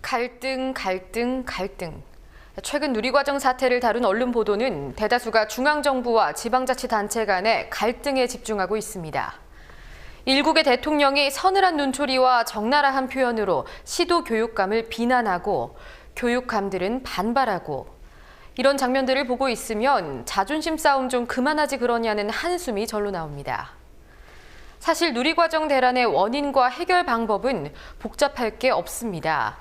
갈등. 최근 누리과정 사태를 다룬 언론 보도는 대다수가 중앙정부와 지방자치단체 간의 갈등에 집중하고 있습니다. 일국의 대통령이 서늘한 눈초리와 적나라한 표현으로 시도 교육감을 비난하고 교육감들은 반발하고 이런 장면들을 보고 있으면 자존심 싸움 좀 그만하지 그러냐는 한숨이 절로 나옵니다. 사실 누리과정 대란의 원인과 해결 방법은 복잡할 게 없습니다.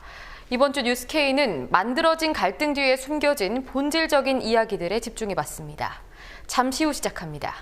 이번 주 뉴스K는 만들어진 갈등 뒤에 숨겨진 본질적인 이야기들에 집중해봤습니다. 잠시 후 시작합니다.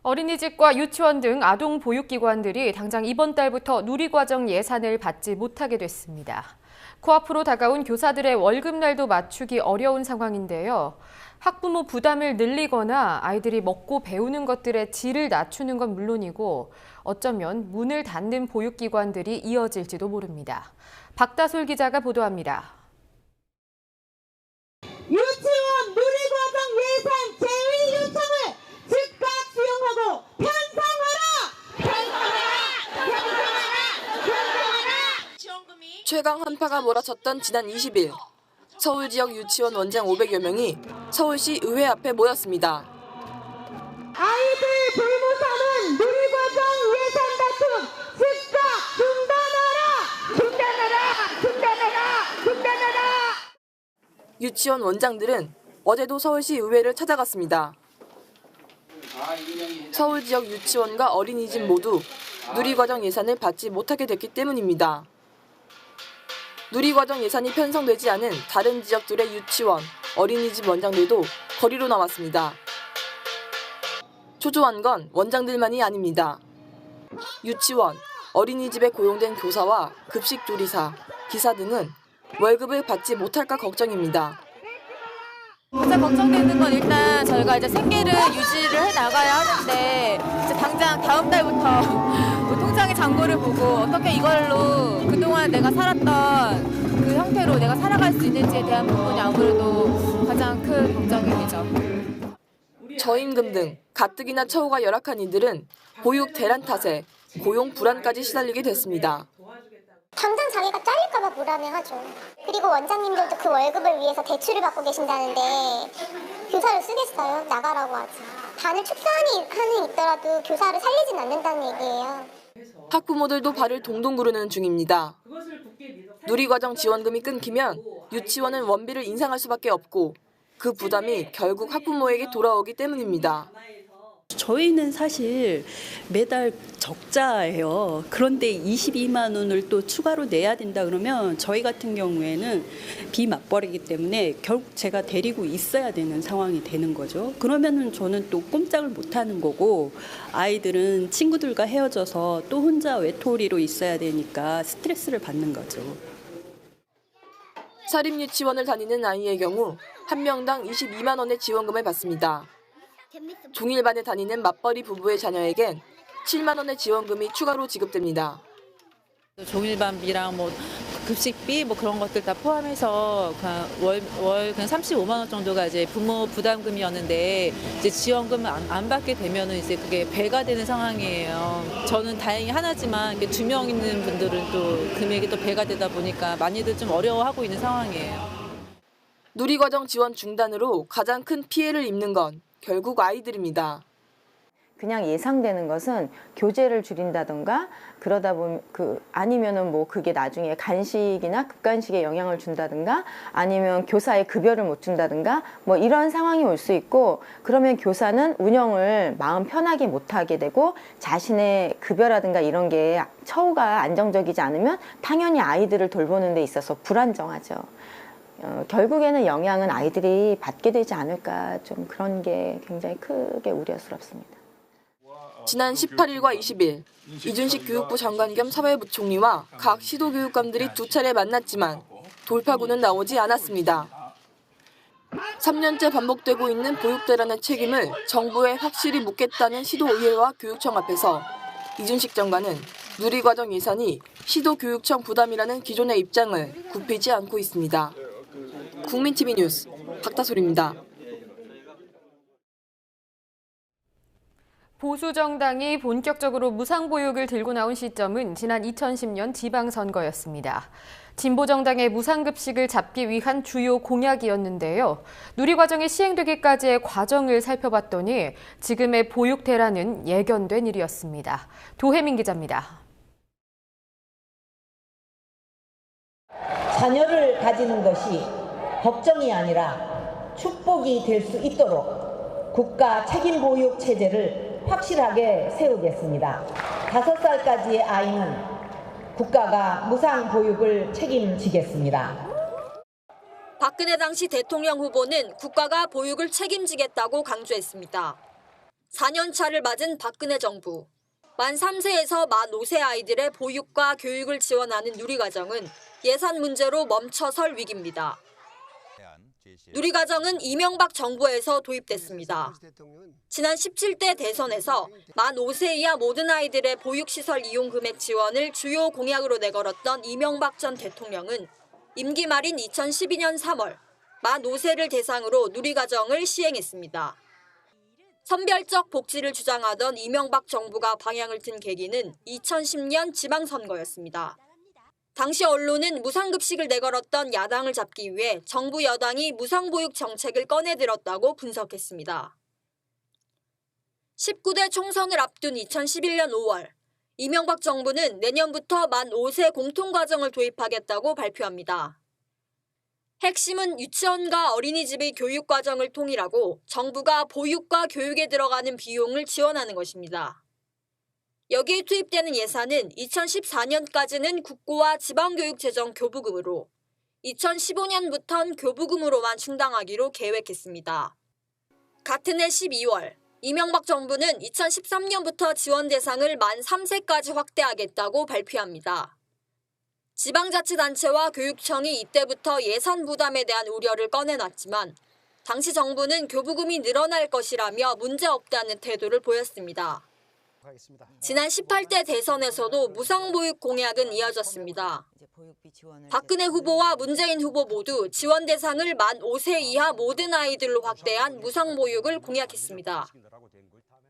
어린이집과 유치원 등 아동 보육기관들이 당장 이번 달부터 누리과정 예산을 받지 못하게 됐습니다. 코앞으로 다가온 교사들의 월급날도 맞추기 어려운 상황인데요. 학부모 부담을 늘리거나 아이들이 먹고 배우는 것들의 질을 낮추는 건 물론이고 어쩌면 문을 닫는 보육기관들이 이어질지도 모릅니다. 박다솔 기자가 보도합니다. 유치원 누리과정 예산 재위 요청을 즉각 수용하고 편성하라! 최강 한파가 몰아쳤던 지난 20일, 서울 지역 유치원 원장 500여 명이 서울시 의회 앞에 모였습니다. 아이들 돌보사는 누리과정 예산 다툼 즉각 중단하라! 유치원 원장들은 어제도 서울시 의회를 찾아갔습니다. 서울 지역 유치원과 어린이집 모두 누리과정 예산을 받지 못하게 됐기 때문입니다. 누리과정 예산이 편성되지 않은 다른 지역들의 유치원, 어린이집 원장들도 거리로 나왔습니다. 초조한 건 원장들만이 아닙니다. 유치원, 어린이집에 고용된 교사와 급식조리사, 기사 등은 월급을 받지 못할까 걱정입니다. 가장 걱정되는 건 일단 저희가 이제 생계를 유지를 해 나가야 하는데 이제 당장 다음 달부터 통장의 잔고를 보고 어떻게 이걸로 그동안 내가 살았던 그 형태로 내가 살아갈 수 있는지에 대한 부분이 아무래도 가장 큰 걱정이죠. 저임금 등 가뜩이나 처우가 열악한 이들은 보육 대란 탓에 고용 불안까지 시달리게 됐습니다. 당장 자기가 잘릴까 봐 불안해하죠. 그리고 원장님들도 그 월급을 위해서 대출을 받고 계신다는데 교사를 쓰겠어요? 나가라고 하지. 반을 축소하는 있더라도 교사를 살리진 않는다는 얘기예요. 학부모들도 발을 동동 구르는 중입니다. 누리과정 지원금이 끊기면 유치원은 원비를 인상할 수밖에 없고 그 부담이 결국 학부모에게 돌아오기 때문입니다. 저희는 사실 매달 적자예요. 그런데 22만 원을 또 추가로 내야 된다 그러면 저희 같은 경우에는 비맞벌이기 때문에 결국 제가 데리고 있어야 되는 상황이 되는 거죠. 그러면은 저는 또 꼼짝을 못 하는 거고 아이들은 친구들과 헤어져서 또 혼자 외톨이로 있어야 되니까 스트레스를 받는 거죠. 사립유치원을 다니는 아이의 경우 한 명당 22만 원의 지원금을 받습니다. 종일반에 다니는 맞벌이 부부의 자녀에겐 7만 원의 지원금이 추가로 지급됩니다. 종일반비랑 뭐 급식비 뭐 그런 것들 다 포함해서 월 그냥 35만 원 정도가 이제 부모 부담금이었는데 이제 지원금을 안 받게 되면은 이제 그게 배가 되는 상황이에요. 저는 다행히 하나지만 두 명 있는 분들은 또 금액이 또 배가 되다 보니까 많이들 좀 어려워하고 있는 상황이에요. 누리과정 지원 중단으로 가장 큰 피해를 입는 건 결국 아이들입니다. 그냥 예상되는 것은 교재를 줄인다던가 그러다 보면 아니면은 뭐 그게 나중에 간식이나 급간식에 영향을 준다든가 아니면 교사의 급여를 못 준다든가 뭐 이런 상황이 올 수 있고 그러면 교사는 운영을 마음 편하게 못 하게 되고 자신의 급여라든가 이런 게 처우가 안정적이지 않으면 당연히 아이들을 돌보는 데 있어서 불안정하죠. 결국에는 영향은 아이들이 받게 되지 않을까 좀 그런 게 굉장히 크게 우려스럽습니다. 지난 18일과 20일 이준식 교육부 장관 겸 사회부총리와 각 시도교육감들이 두 차례 만났지만 돌파구는 나오지 않았습니다. 3년째 반복되고 있는 보육대란의 책임을 정부에 확실히 묻겠다는 시도의회와 교육청 앞에서 이준식 장관은 누리과정 예산이 시도교육청 부담이라는 기존의 입장을 굽히지 않고 있습니다. 국민TV 뉴스 박다솔입니다. 보수 정당이 본격적으로 무상보육을 들고 나온 시점은 지난 2010년 지방선거였습니다. 진보 정당의 무상급식을 잡기 위한 주요 공약이었는데요. 누리과정이 시행되기까지의 과정을 살펴봤더니 지금의 보육 대란은 예견된 일이었습니다. 도혜민 기자입니다. 자녀를 가지는 것이 걱정이 아니라 축복이 될 수 있도록 국가 책임 보육 체제를 확실하게 세우겠습니다. 5살까지의 아이는 국가가 무상 보육을 책임지겠습니다. 박근혜 당시 대통령 후보는 국가가 보육을 책임지겠다고 강조했습니다. 4년 차를 맞은 박근혜 정부. 만 3세에서 만 5세 아이들의 보육과 교육을 지원하는 누리과정은 예산 문제로 멈춰설 위기입니다. 누리과정은 이명박 정부에서 도입됐습니다. 지난 17대 대선에서 만 5세 이하 모든 아이들의 보육시설 이용 금액 지원을 주요 공약으로 내걸었던 이명박 전 대통령은 임기 말인 2012년 3월 만 5세를 대상으로 누리과정을 시행했습니다. 선별적 복지를 주장하던 이명박 정부가 방향을 튼 계기는 2010년 지방선거였습니다. 당시 언론은 무상급식을 내걸었던 야당을 잡기 위해 정부 여당이 무상보육 정책을 꺼내들었다고 분석했습니다. 19대 총선을 앞둔 2011년 5월, 이명박 정부는 내년부터 만 5세 공통과정을 도입하겠다고 발표합니다. 핵심은 유치원과 어린이집의 교육과정을 통일하고 정부가 보육과 교육에 들어가는 비용을 지원하는 것입니다. 여기에 투입되는 예산은 2014년까지는 국고와 지방교육재정 교부금으로 2015년부터는 교부금으로만 충당하기로 계획했습니다. 같은 해 12월, 이명박 정부는 2013년부터 지원 대상을 만 3세까지 확대하겠다고 발표합니다. 지방자치단체와 교육청이 이때부터 예산 부담에 대한 우려를 꺼내놨지만 당시 정부는 교부금이 늘어날 것이라며 문제없다는 태도를 보였습니다. 지난 18대 대선에서도 무상보육 공약은 이어졌습니다. 박근혜 후보와 문재인 후보 모두 지원 대상을 만 5세 이하 모든 아이들로 확대한 무상보육을 공약했습니다.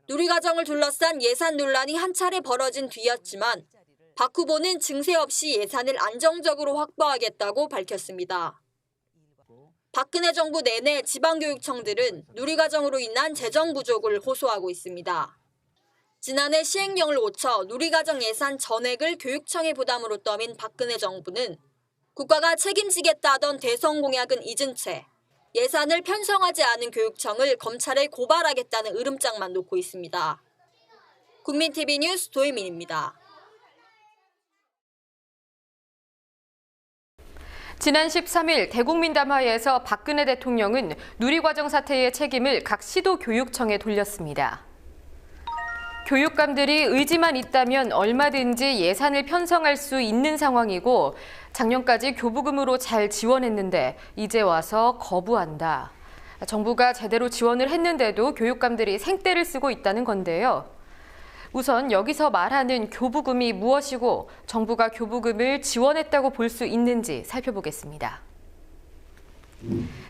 누리과정을 둘러싼 예산 논란이 한 차례 벌어진 뒤였지만 박 후보는 증세 없이 예산을 안정적으로 확보하겠다고 밝혔습니다. 박근혜 정부 내내 지방교육청들은 누리과정으로 인한 재정 부족을 호소하고 있습니다. 지난해 시행령을 고쳐 누리과정 예산 전액을 교육청의 부담으로 떠민 박근혜 정부는 국가가 책임지겠다던 대선 공약은 잊은 채 예산을 편성하지 않은 교육청을 검찰에 고발하겠다는 으름장만 놓고 있습니다. 국민TV 뉴스 도혜민입니다. 지난 13일 대국민담화에서 박근혜 대통령은 누리과정 사태의 책임을 각 시도교육청에 돌렸습니다. 교육감들이 의지만 있다면 얼마든지 예산을 편성할 수 있는 상황이고 작년까지 교부금으로 잘 지원했는데 이제 와서 거부한다. 정부가 제대로 지원을 했는데도 교육감들이 생떼를 쓰고 있다는 건데요. 우선 여기서 말하는 교부금이 무엇이고 정부가 교부금을 지원했다고 볼 수 있는지 살펴보겠습니다.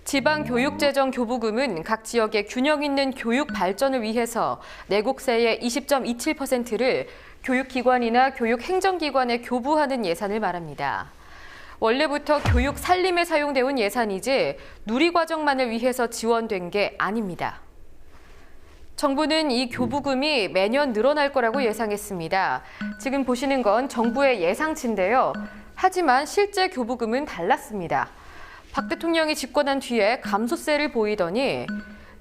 지방교육재정 교부금은 각 지역의 균형 있는 교육 발전을 위해서 내국세의 20.27%를 교육기관이나 교육행정기관에 교부하는 예산을 말합니다. 원래부터 교육 살림에 사용돼 온 예산이지 누리과정만을 위해서 지원된 게 아닙니다. 정부는 이 교부금이 매년 늘어날 거라고 예상했습니다. 지금 보시는 건 정부의 예상치인데요. 하지만 실제 교부금은 달랐습니다. 박 대통령이 집권한 뒤에 감소세를 보이더니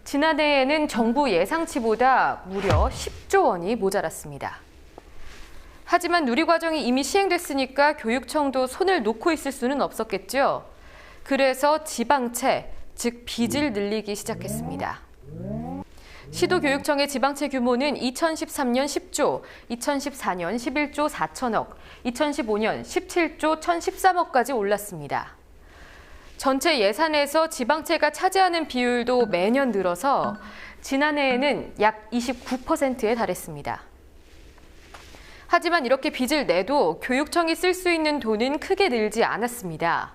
지난해에는 정부 예상치보다 무려 10조 원이 모자랐습니다. 하지만 누리과정이 이미 시행됐으니까 교육청도 손을 놓고 있을 수는 없었겠죠. 그래서 지방채, 즉 빚을 늘리기 시작했습니다. 시도교육청의 지방채 규모는 2013년 10조, 2014년 11조 4천억, 2015년 17조 1,013억까지 올랐습니다. 전체 예산에서 지방채가 차지하는 비율도 매년 늘어서 지난해에는 약 29%에 달했습니다. 하지만 이렇게 빚을 내도 교육청이 쓸 수 있는 돈은 크게 늘지 않았습니다.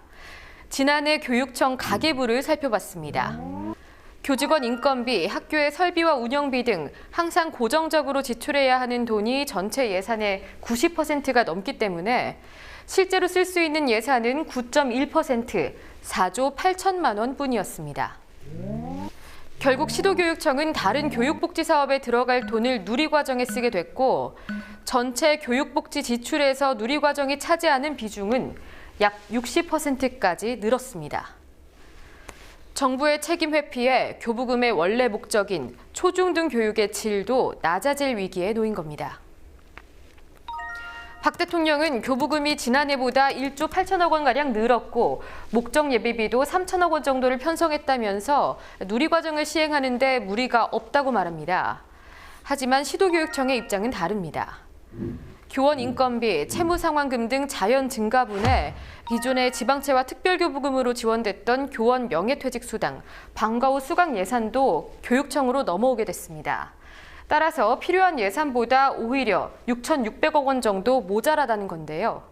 지난해 교육청 가계부를 살펴봤습니다. 교직원 인건비, 학교의 설비와 운영비 등 항상 고정적으로 지출해야 하는 돈이 전체 예산의 90%가 넘기 때문에 실제로 쓸 수 있는 예산은 9.1%, 4조 8천만 원 뿐이었습니다. 결국 시도교육청은 다른 교육복지 사업에 들어갈 돈을 누리과정에 쓰게 됐고 전체 교육복지 지출에서 누리과정이 차지하는 비중은 약 60%까지 늘었습니다. 정부의 책임 회피에 교부금의 원래 목적인 초중등 교육의 질도 낮아질 위기에 놓인 겁니다. 박 대통령은 교부금이 지난해보다 1조 8천억 원가량 늘었고 목적 예비비도 3천억 원 정도를 편성했다면서 누리과정을 시행하는 데 무리가 없다고 말합니다. 하지만 시도교육청의 입장은 다릅니다. 교원 인건비, 채무상환금 등 자연 증가분에 기존의 지방채와 특별교부금으로 지원됐던 교원 명예퇴직수당, 방과 후 수강 예산도 교육청으로 넘어오게 됐습니다. 따라서 필요한 예산보다 오히려 6,600억 원 정도 모자라다는 건데요.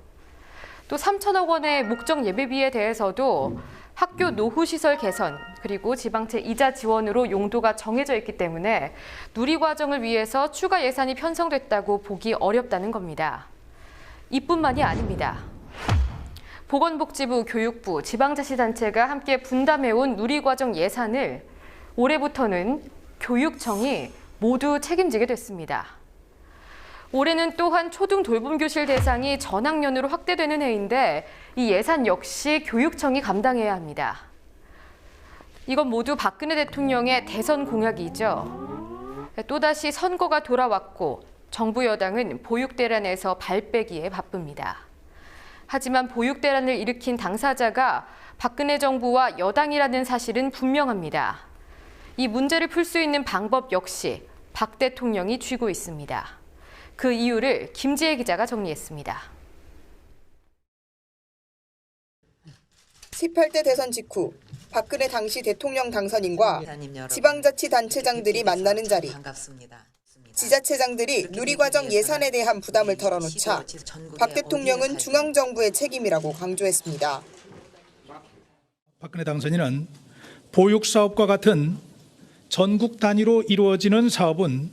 또 3천억 원의 목적 예비비에 대해서도 학교 노후시설 개선, 그리고 지방채 이자 지원으로 용도가 정해져 있기 때문에 누리과정을 위해서 추가 예산이 편성됐다고 보기 어렵다는 겁니다. 이뿐만이 아닙니다. 보건복지부, 교육부, 지방자치단체가 함께 분담해온 누리과정 예산을 올해부터는 교육청이 모두 책임지게 됐습니다. 올해는 또한 초등 돌봄교실 대상이 전학년으로 확대되는 해인데 이 예산 역시 교육청이 감당해야 합니다. 이건 모두 박근혜 대통령의 대선 공약이죠. 또다시 선거가 돌아왔고 정부 여당은 보육대란에서 발 빼기에 바쁩니다. 하지만 보육대란을 일으킨 당사자가 박근혜 정부와 여당이라는 사실은 분명합니다. 이 문제를 풀 수 있는 방법 역시 박 대통령이 쥐고 있습니다. 그 이유를 김지혜 기자가 정리했습니다. 18대 대선 직후 박근혜 당시 대통령 당선인과 지방자치단체장들이 만나는 자리. 지자체장들이 누리과정 예산에 대한 부담을 털어놓자 박 대통령은 중앙정부의 책임이라고 강조했습니다. 박근혜 당선인은 보육사업과 같은 전국 단위로 이루어지는 사업은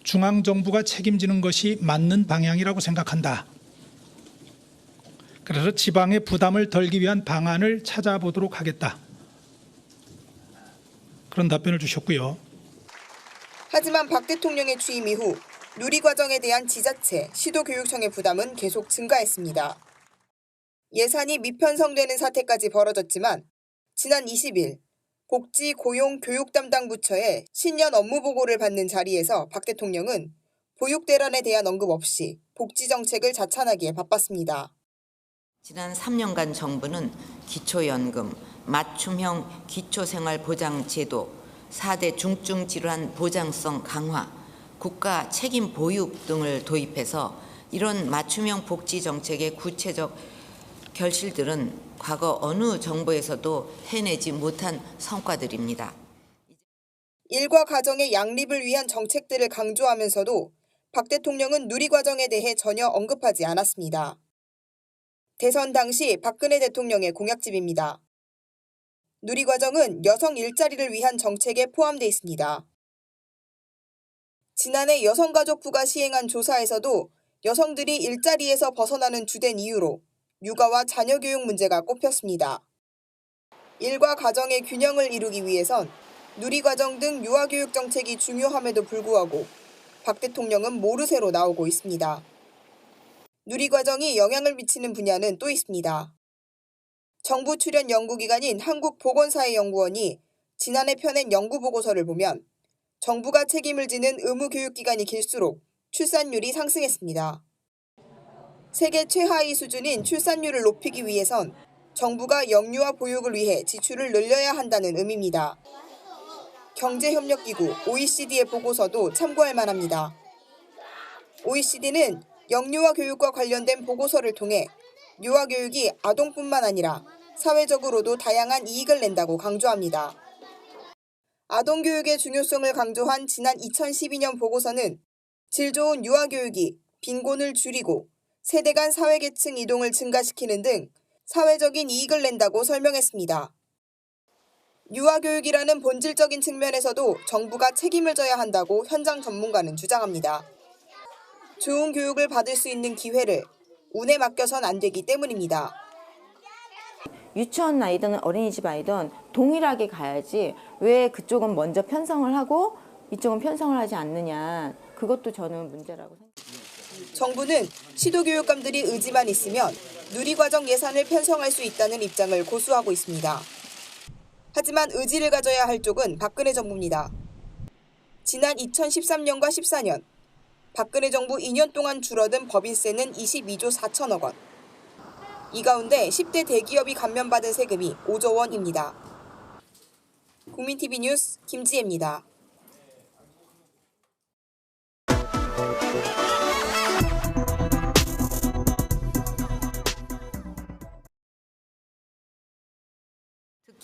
중앙정부가 책임지는 것이 맞는 방향이라고 생각한다. 그래서 지방의 부담을 덜기 위한 방안을 찾아보도록 하겠다. 그런 답변을 주셨고요. 하지만 박 대통령의 취임 이후 누리과정에 대한 지자체, 시도교육청의 부담은 계속 증가했습니다. 예산이 미편성되는 사태까지 벌어졌지만 지난 20일 복지, 고용, 교육 담당 부처의 신년 업무 보고를 받는 자리에서 박 대통령은 보육대란에 대한 언급 없이 복지 정책을 자찬하기에 바빴습니다. 지난 3년간 정부는 기초연금, 맞춤형 기초생활보장제도, 4대 중증 질환 보장성 강화, 국가 책임 보육 등을 도입해서 이런 맞춤형 복지 정책의 구체적 결실들은 과거 어느 정부에서도 해내지 못한 성과들입니다. 일과 가정의 양립을 위한 정책들을 강조하면서도 박 대통령은 누리과정에 대해 전혀 언급하지 않았습니다. 대선 당시 박근혜 대통령의 공약집입니다. 누리과정은 여성 일자리를 위한 정책에 포함돼 있습니다. 지난해 여성가족부가 시행한 조사에서도 여성들이 일자리에서 벗어나는 주된 이유로 육아와 자녀교육 문제가 꼽혔습니다. 일과 가정의 균형을 이루기 위해선 누리과정 등 유아교육 정책이 중요함에도 불구하고 박 대통령은 모르쇠로 나오고 있습니다. 누리과정이 영향을 미치는 분야는 또 있습니다. 정부 출연 연구기관인 한국보건사회연구원이 지난해 펴낸 연구보고서를 보면 정부가 책임을 지는 의무교육기간이 길수록 출산율이 상승했습니다. 세계 최하위 수준인 출산율을 높이기 위해선 정부가 영유아 보육을 위해 지출을 늘려야 한다는 의미입니다. 경제협력기구 OECD의 보고서도 참고할 만합니다. OECD는 영유아 교육과 관련된 보고서를 통해 유아교육이 아동뿐만 아니라 사회적으로도 다양한 이익을 낸다고 강조합니다. 아동교육의 중요성을 강조한 지난 2012년 보고서는 질 좋은 유아교육이 빈곤을 줄이고 세대 간 사회계층 이동을 증가시키는 등 사회적인 이익을 낸다고 설명했습니다. 유아교육이라는 본질적인 측면에서도 정부가 책임을 져야 한다고 현장 전문가는 주장합니다. 좋은 교육을 받을 수 있는 기회를 운에 맡겨선 안 되기 때문입니다. 유치원 아이든 어린이집 아이든 동일하게 가야지 왜 그쪽은 먼저 편성을 하고 이쪽은 편성을 하지 않느냐. 그것도 저는 문제라고 생각합니다. 정부는 시도교육감들이 의지만 있으면 누리과정 예산을 편성할 수 있다는 입장을 고수하고 있습니다. 하지만 의지를 가져야 할 쪽은 박근혜 정부입니다. 지난 2013년과 14년 박근혜 정부 2년 동안 줄어든 법인세는 22조 4천억 원. 이 가운데 10대 대기업이 감면받은 세금이 5조 원입니다. 국민TV 뉴스 김지혜입니다.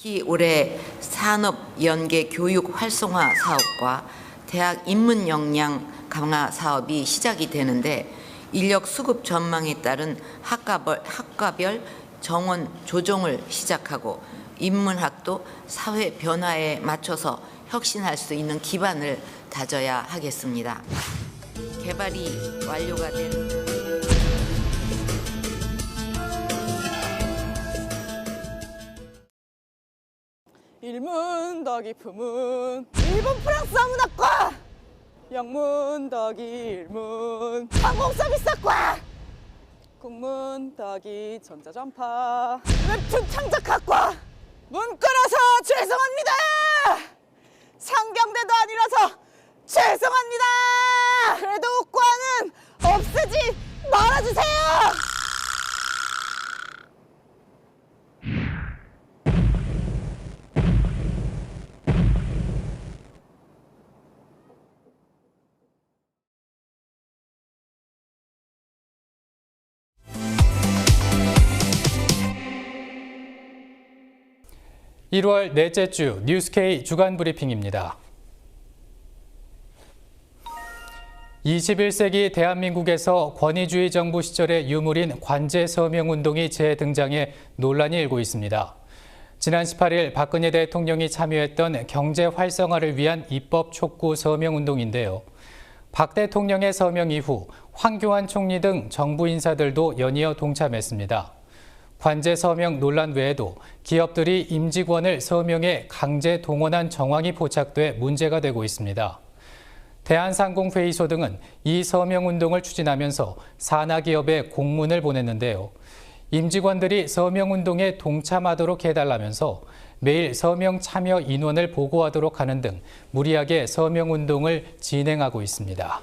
특히 올해 산업연계 교육 활성화 사업과 대학 인문 역량 강화 사업이 시작이 되는데 인력 수급 전망에 따른 학과별 정원 조정을 시작하고 인문학도 사회 변화에 맞춰서 혁신할 수 있는 기반을 다져야 하겠습니다. 개발이 완료가 된 일문 더하기 품은 일본 프랑스 한문학과, 영문 더하기 일문 항공서비스학과, 국문 더하기 전자전파 웹툰 창작학과. 문과라서 죄송합니다. 상경대도 아니라서 죄송합니다. 그래도 과는 없애지 말아주세요. (1월) 넷째 주 뉴스K 주간 브리핑입니다. 21세기 대한민국에서 권위주의 정부 시절의 유물인 관제 서명 운동이 재등장해 논란이 일고 있습니다. 지난 18일 박근혜 대통령이 참여했던 경제 활성화를 위한 입법 촉구 서명 운동인데요. 박 대통령의 서명 이후 황교안 총리 등 정부 인사들도 연이어 동참했습니다. 관제 서명 논란 외에도 기업들이 임직원을 서명에 강제 동원한 정황이 포착돼 문제가 되고 있습니다. 대한상공회의소 등은 이 서명 운동을 추진하면서 산하기업에 공문을 보냈는데요. 임직원들이 서명 운동에 동참하도록 해달라면서 매일 서명 참여 인원을 보고하도록 하는 등 무리하게 서명 운동을 진행하고 있습니다.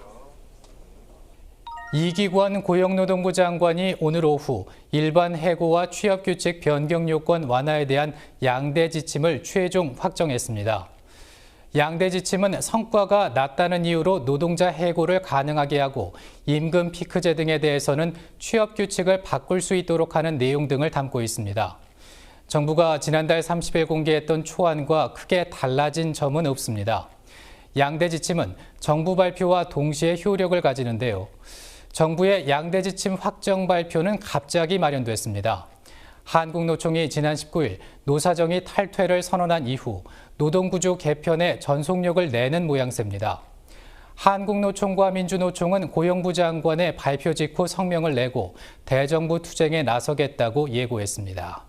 이기권 고용노동부 장관이 오늘 오후 일반 해고와 취업규칙 변경 요건 완화에 대한 양대 지침을 최종 확정했습니다. 양대 지침은 성과가 낮다는 이유로 노동자 해고를 가능하게 하고 임금 피크제 등에 대해서는 취업규칙을 바꿀 수 있도록 하는 내용 등을 담고 있습니다. 정부가 지난달 30일 공개했던 초안과 크게 달라진 점은 없습니다. 양대 지침은 정부 발표와 동시에 효력을 가지는데요. 정부의 양대 지침 확정 발표는 갑자기 마련됐습니다. 한국노총이 지난 19일 노사정이 탈퇴를 선언한 이후 노동구조 개편에 전속력을 내는 모양새입니다. 한국노총과 민주노총은 고용부 장관의 발표 직후 성명을 내고 대정부 투쟁에 나서겠다고 예고했습니다.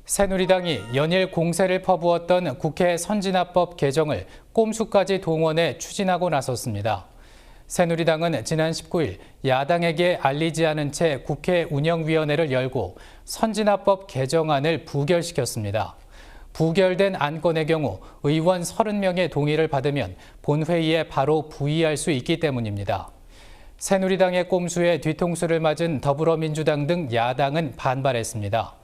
새누리당이 연일 공세를 퍼부었던 국회 선진화법 개정을 꼼수까지 동원해 추진하고 나섰습니다. 새누리당은 지난 19일 야당에게 알리지 않은 채 국회 운영위원회를 열고 선진화법 개정안을 부결시켰습니다. 부결된 안건의 경우 의원 30명의 동의를 받으면 본회의에 바로 부의할 수 있기 때문입니다. 새누리당의 꼼수에 뒤통수를 맞은 더불어민주당 등 야당은 반발했습니다.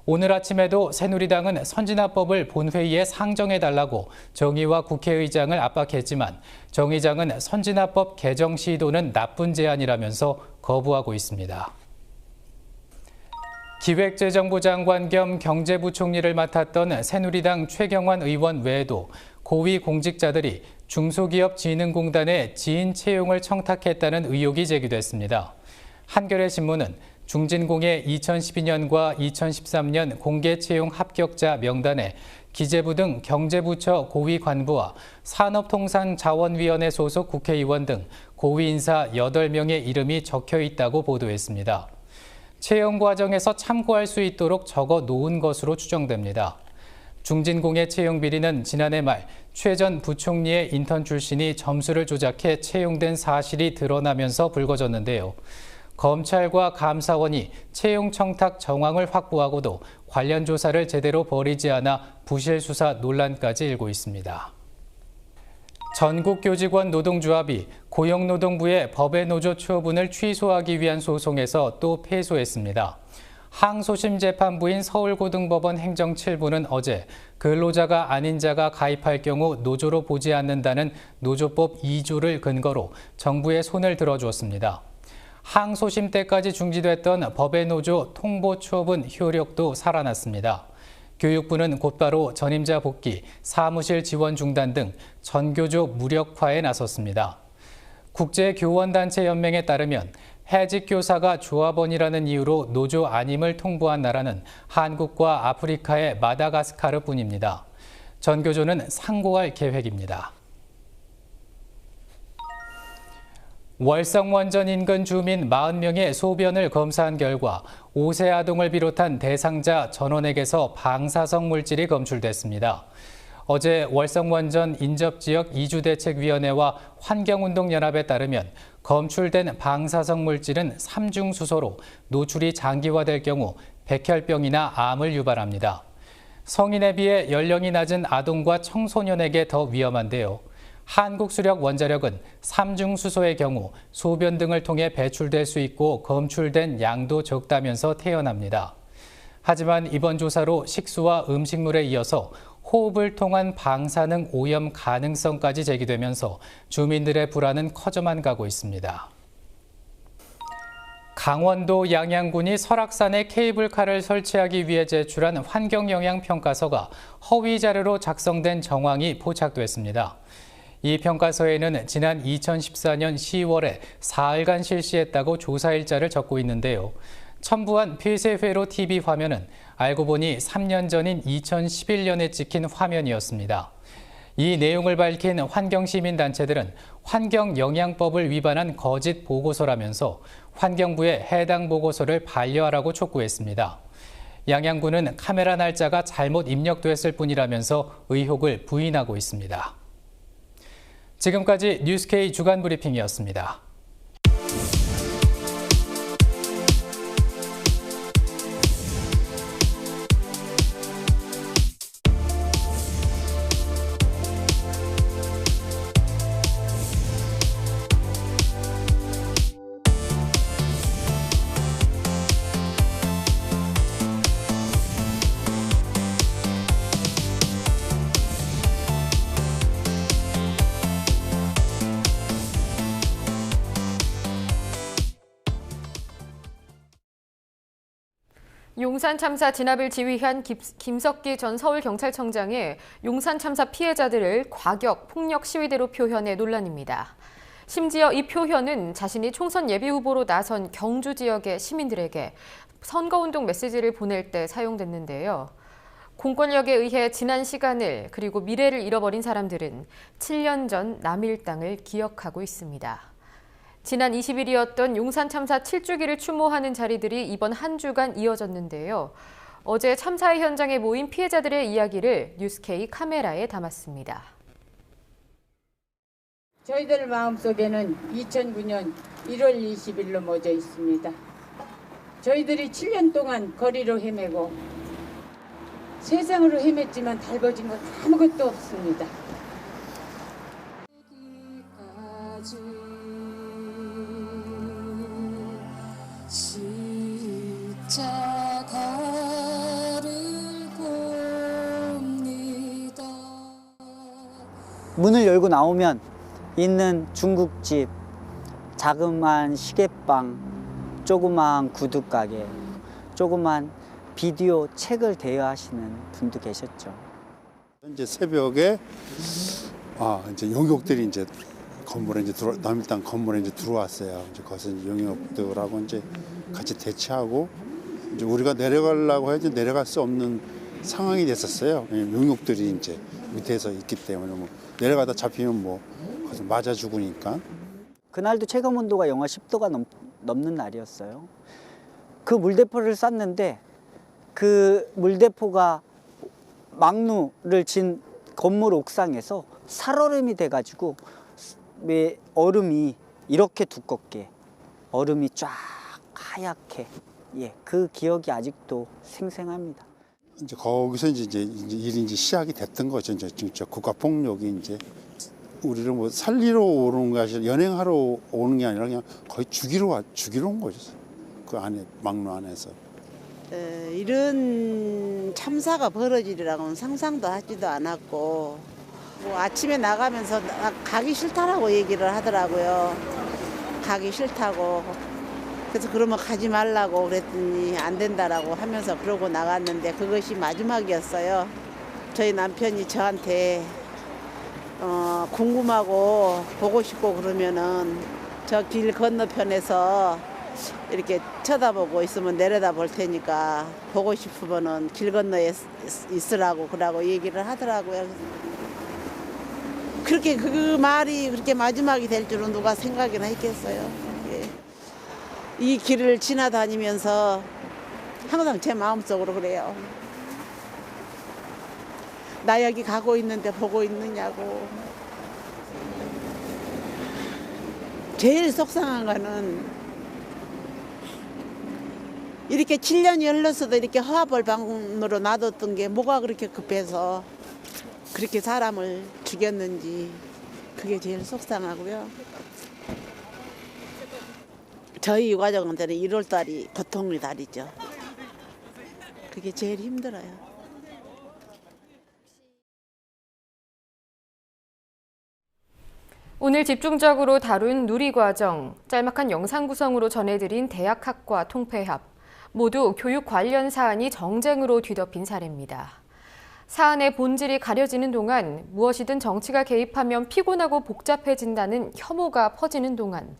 오늘 아침에도 새누리당은 선진화법을 본회의에 상정해달라고 정의와 국회의장을 압박했지만 정 의장은 선진화법 개정 시도는 나쁜 제안이라면서 거부하고 있습니다. 기획재정부 장관 겸 경제부총리를 맡았던 새누리당 최경환 의원 외에도 고위 공직자들이 중소기업진흥공단에 지인 채용을 청탁했다는 의혹이 제기됐습니다. 한겨레신문은 중진공의 2012년과 2013년 공개 채용 합격자 명단에 기재부 등 경제부처 고위 관부와 산업통상자원위원회 소속 국회의원 등 고위 인사 8명의 이름이 적혀 있다고 보도했습니다. 채용 과정에서 참고할 수 있도록 적어 놓은 것으로 추정됩니다. 중진공의 채용 비리는 지난해 말 최 전 부총리의 인턴 출신이 점수를 조작해 채용된 사실이 드러나면서 불거졌는데요. 검찰과 감사원이 채용 청탁 정황을 확보하고도 관련 조사를 제대로 벌이지 않아 부실 수사 논란까지 일고 있습니다. 전국교직원 노동조합이 고용노동부의 법의 노조 처분을 취소하기 위한 소송에서 또 패소했습니다. 항소심 재판부인 서울고등법원 행정 7부는 어제 근로자가 아닌 자가 가입할 경우 노조로 보지 않는다는 노조법 2조를 근거로 정부에 손을 들어주었습니다. 항소심 때까지 중지됐던 법의 노조 통보 처분 효력도 살아났습니다. 교육부는 곧바로 전임자 복귀, 사무실 지원 중단 등 전교조 무력화에 나섰습니다. 국제교원단체연맹에 따르면 해직 교사가 조합원이라는 이유로 노조 아님을 통보한 나라는 한국과 아프리카의 마다가스카르뿐입니다. 전교조는 상고할 계획입니다. 월성원전 인근 주민 40명의 소변을 검사한 결과 5세 아동을 비롯한 대상자 전원에게서 방사성 물질이 검출됐습니다. 어제 월성원전 인접지역 이주대책위원회와 환경운동연합에 따르면 검출된 방사성 물질은 삼중수소로 노출이 장기화될 경우 백혈병이나 암을 유발합니다. 성인에 비해 연령이 낮은 아동과 청소년에게 더 위험한데요. 한국수력원자력은 삼중수소의 경우 소변 등을 통해 배출될 수 있고 검출된 양도 적다면서 태연합니다. 하지만 이번 조사로 식수와 음식물에 이어서 호흡을 통한 방사능 오염 가능성까지 제기되면서 주민들의 불안은 커져만 가고 있습니다. 강원도 양양군이 설악산에 케이블카를 설치하기 위해 제출한 환경영향평가서가 허위 자료로 작성된 정황이 포착됐습니다. 이 평가서에는 지난 2014년 10월에 사흘간 실시했다고 조사 일자를 적고 있는데요. 첨부한 폐쇄회로 TV 화면은 알고 보니 3년 전인 2011년에 찍힌 화면이었습니다. 이 내용을 밝힌 환경시민단체들은 환경영향법을 위반한 거짓 보고서라면서 환경부에 해당 보고서를 반려하라고 촉구했습니다. 양양군은 카메라 날짜가 잘못 입력됐을 뿐이라면서 의혹을 부인하고 있습니다. 지금까지 뉴스K 주간 브리핑이었습니다. 용산 참사 진압을 지휘한 김석기 전 서울경찰청장이 용산 참사 피해자들을 과격 폭력 시위대로 표현해 논란입니다. 심지어 이 표현은 자신이 총선 예비후보로 나선 경주 지역의 시민들에게 선거운동 메시지를 보낼 때 사용됐는데요. 공권력에 의해 지난 시간을 그리고 미래를 잃어버린 사람들은 7년 전 남일 땅을 기억하고 있습니다. 지난 20일이었던 용산 참사 7주기를 추모하는 자리들이 이번 한 주간 이어졌는데요. 어제 참사의 현장에 모인 피해자들의 이야기를 뉴스K 카메라에 담았습니다. 저희들 마음속에는 2009년 1월 20일로 멎어 있습니다. 저희들이 7년 동안 거리로 헤매고 세상으로 헤맸지만 달궈진 건 아무것도 없습니다. 문을 열고 나오면 있는 중국집, 자그마한 시계방, 조그마한 구두가게, 조그만 비디오 책을 대여하시는 분도 계셨죠. 현재 새벽에 이제 용역들이 이제 건물에 이제 남일당 건물에 이제 들어왔어요. 이제 거기서 용역들하고 이제 같이 대치하고 이제 우리가 내려가려고 해도 내려갈 수 없는 상황이 됐었어요. 용역들이 이제 밑에서 있기 때문에 뭐 내려가다 잡히면 뭐 거기서 맞아 죽으니까. 그날도 체감 온도가 영하 10도가 넘는 날이었어요. 그 물대포를 쐈는데 그 물대포가 망루를 진 건물 옥상에서 살얼음이 돼가지고 얼음이 이렇게 두껍게 얼음이 쫙 하얗게 그 기억이 아직도 생생합니다. 이제 거기서 이제 일이 이제 시작이 됐던 거죠. 이제 진짜 국가 폭력이 이제 우리를 뭐 살리러 오는 것이 아니라 연행하러 오는 게 아니라 그냥 거의 죽이러 온 거죠. 그 안에 망루 안에서. 이런 참사가 벌어지리라고는 상상도 하지도 않았고 뭐 아침에 나가면서 가기 싫다라고 얘기를 하더라고요. 가기 싫다고. 그래서 그러면 가지 말라고 그랬더니 안 된다라고 하면서 그러고 나갔는데 그것이 마지막이었어요. 저희 남편이 저한테 궁금하고 보고 싶고 그러면은 저 길 건너편에서 이렇게 쳐다보고 있으면 내려다 볼 테니까 보고 싶으면은 길 건너에 있으라고 그러고 얘기를 하더라고요. 그렇게 그 말이 그렇게 마지막이 될 줄은 누가 생각이나 했겠어요. 예. 이 길을 지나다니면서 항상 제 마음속으로 그래요. 나 여기 가고 있는데 보고 있느냐고. 제일 속상한 거는 이렇게 7년이 흘렀어도 이렇게 화합을방으로 놔뒀던 게 뭐가 그렇게 급해서 그렇게 사람을 죽였는지 그게 제일 속상하고요. 저희 유가족한테는 1월달이 고통의 달이죠. 그게 제일 힘들어요. 오늘 집중적으로 다룬 누리과정, 짤막한 영상 구성으로 전해드린 대학학과 통폐합. 모두 교육 관련 사안이 정쟁으로 뒤덮인 사례입니다. 사안의 본질이 가려지는 동안 무엇이든 정치가 개입하면 피곤하고 복잡해진다는 혐오가 퍼지는 동안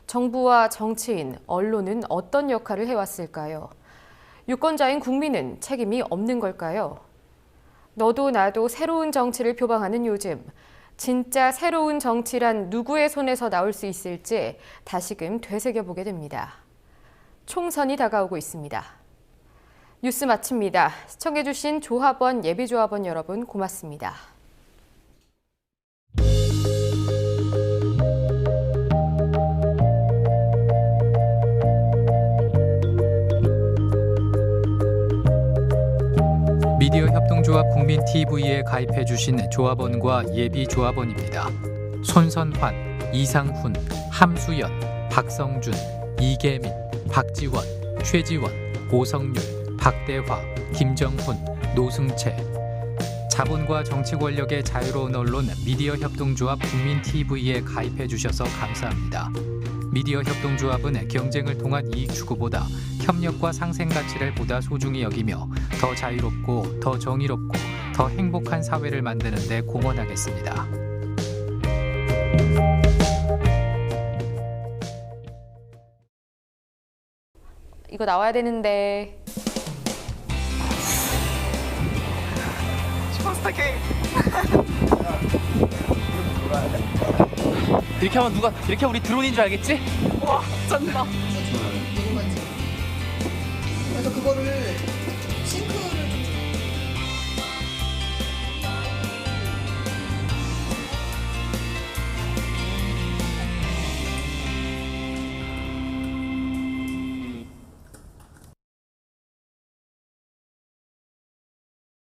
정부와 정치인, 언론은 어떤 역할을 해왔을까요? 유권자인 국민은 책임이 없는 걸까요? 너도 나도 새로운 정치를 표방하는 요즘, 진짜 새로운 정치란 누구의 손에서 나올 수 있을지 다시금 되새겨보게 됩니다. 총선이 다가오고 있습니다. 뉴스 마칩니다. 시청해주신 조합원, 예비조합원 여러분 고맙습니다. 미디어 협동조합 국민TV에 가입해주신 조합원과 예비조합원입니다. 손선환, 이상훈, 함수연, 박성준, 이계민, 박지원, 최지원, 오성률, 박대화, 김정훈, 노승채. 자본과 정치 권력의 자유로운 언론 미디어 협동조합 국민TV에 가입해 주셔서 감사합니다. 미디어 협동조합은 경쟁을 통한 이익 추구보다 협력과 상생 가치를 보다 소중히 여기며 더 자유롭고 더 정의롭고 더 행복한 사회를 만드는 데 공헌하겠습니다. 이거 나와야 되는데. 슈퍼스타 이렇게 하면 이렇게 우리 드론인 줄 알겠지? 와, 쩐다.